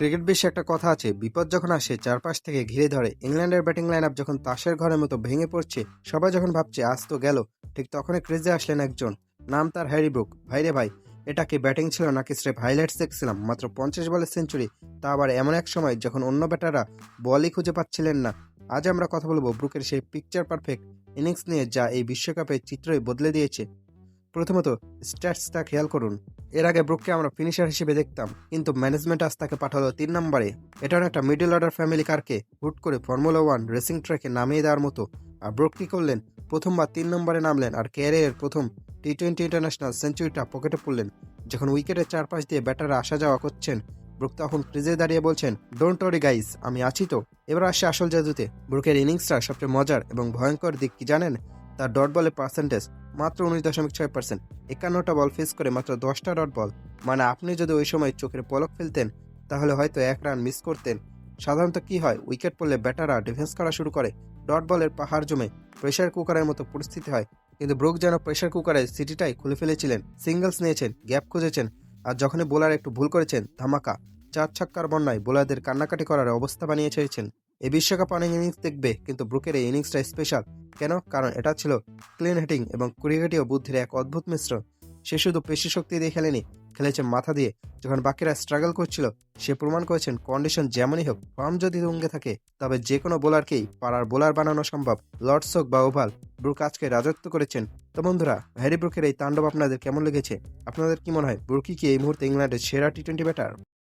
Cricket বিশ্বে একটা কথা আছে, বিপদ যখন আসে চারপাশ থেকে ঘিরে ধরে। ইংল্যান্ডের ব্যাটিং লাইন আপ যখন তাসের ঘরের মতো ভেঙে পড়ছে, সবাই যখন ভাবছে আজ তো গেল, ঠিক তখনই ক্রিজে আসলেন একজন। নাম তার হ্যারি ব্রুক। ভাইরে ভাই, এটা কি ব্যাটিং ছিল নাকি স্রেফ হাইলাইটস দেখছিলাম? মাত্র 50 বলে সেঞ্চুরি, তা আবার এমন এক সময় যখন অন্য ব্যাটাররা বলই খুঁজে পাচ্ছিলেন না। আজ আমরা কথা বলবো ব্রুকের সেই পিকচার পারফেক্ট ইনিংস নিয়ে, যা এই বিশ্বকাপের চিত্রই বদলে দিয়েছে। প্রথমত স্ট্যাটসটা খেয়াল করুন। এর আগে ব্রুককে আমরা ফিনিশার হিসেবে দেখতাম, কিন্তু ম্যানেজমেন্ট আজ তাকে পাঠালো 3 নম্বরে। এটা একটা মিডল অর্ডার ফ্যামিলি কারকে হুট করে ফর্মুলা 1 রেসিং ট্র্যাকে নামিয়ে দেওয়ার মতো। আর ব্রুক কি করলেন? প্রথমবার 3 নম্বরে নামলেন আর ক্যারিয়ারের প্রথম টি-20 ইন্টারন্যাশনাল সেঞ্চুরিটা পকেটে পড়লেন। যখন উইকেটের চারপাশ দিয়ে ব্যাটাররা আসা যাওয়া করছেন, ব্রুক তখন ক্রিজে দাঁড়িয়ে বলছেন, ডোন্ট ওরি গাইস, আমি আছি তো। এবার আসে আসল জাদুতে। ব্রুকের ইনিংসটা সবচেয়ে মজার এবং ভয়ঙ্কর দিক কি জানেন? তার ডট বলের পার্সেন্টেজ মাত্র 19.6%। 51টা বল ফেস করে মাত্র 10টা ডট বল। মানে আপনি যদি ওই সময় চোখের পলক ফেলতেন, তাহলে হয়তো 1 রান মিস করতেন। সাধারণত কি হয়, উইকেট পড়লে ব্যাটাররা ডিফেন্স করা শুরু করে, ডট বলের পাহাড় জমে প্রেশার কুকারের মতো পরিস্থিতি হয়। কিন্তু ব্রুক যেন প্রেশার কুকারের সিটিটাই খুলে ফেলেছিলেন। সিঙ্গলস নিয়েছেন, গ্যাপ খুঁজেছেন, আর যখনই বোলার একটু ভুল করেছেন, ধামাকা 4 ছক্কার বন্যায় বোলারদের কান্নাকাটি করার অবস্থা বানিয়ে ছেড়েছেন। এই বিশ্বকাপ অনেক ইনিংস দেখবে, কিন্তু ব্রুকের এই ইনিংসটা স্পেশাল। কেন? কারণ এটা ছিল ক্লিন হিটিং এবং ক্রিকেটীয় বুদ্ধির এক অদ্ভুত মিশ্রণ। সে শুধু পেশি শক্তি দিয়ে খেলেনি, খেলেছে মাথা দিয়ে। যখন বাকিরা স্ট্রাগল করছিল, সে প্রমাণ করেছেন কন্ডিশন যেমনই হোক, ফর্ম যদি তুঙ্গে থাকে, তবে যে কোনো বোলারকেই পাড়ার বোলার বানানো সম্ভব। লর্ডস হোক বা ওভাল, ব্রুক আজকে রাজত্ব করেছেন। তো বন্ধুরা, হ্যারি ব্রুকের এই তাণ্ডব আপনাদের কেমন লেগেছে? আপনাদের কি মনে হয়, ব্রুকই কি এই মুহূর্তে ইংল্যান্ডের সেরা টি-20 ব্যাটার?